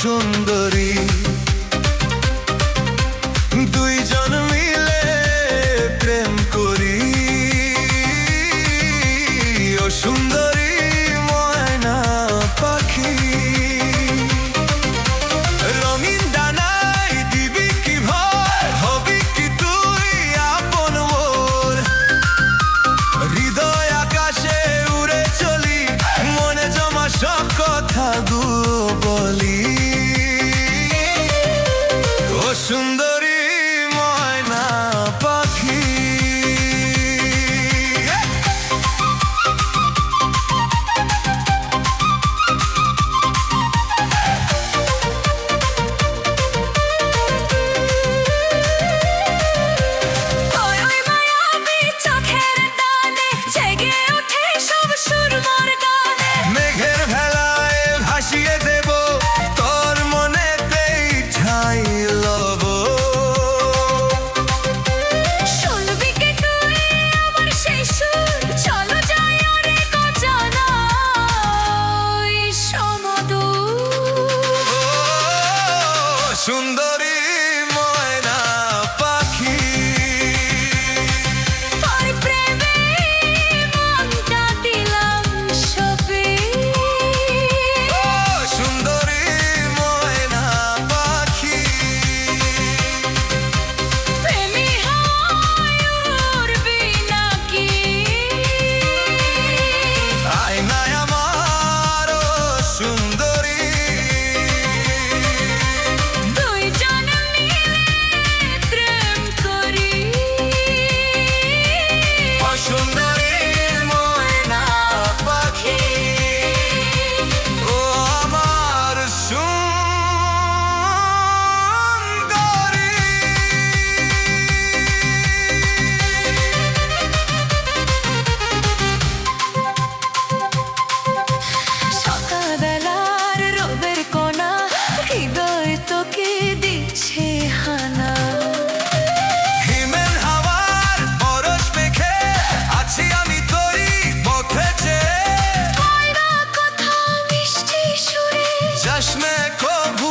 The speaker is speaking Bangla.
সুন্দরী, দুইজন মিলে প্রেম করি। ও সুন্দরী ময়না পাখি, রঙিন ডানায় দিবি কি ভর, হবি কি তুই আপন মোর। হৃদয় আকাশে উড়ে চলি, মনে জমা সব কথা বলি। ও সুন্দরী ময়না পাখি। মেঘের ভেলায় ভাসিয়ে দেব তোর মনেতেই ঠাই লব। সুন্দরী ময়না পাখি, সুন্দরী ময়না পাখি। আয়নায় আমার সুন্দরী, সুন্দরী ময়না পাখি। ও আমার সুন্দরী। সকালবেলার রোদের কোনা, হৃদয় তোকে দিচ্ছে হানা। হিমেল হাওয়ার পরশ মেখে আছি আমি তোরই পথে চেয়ে। কথা মিষ্টি সুরে চশমে কভু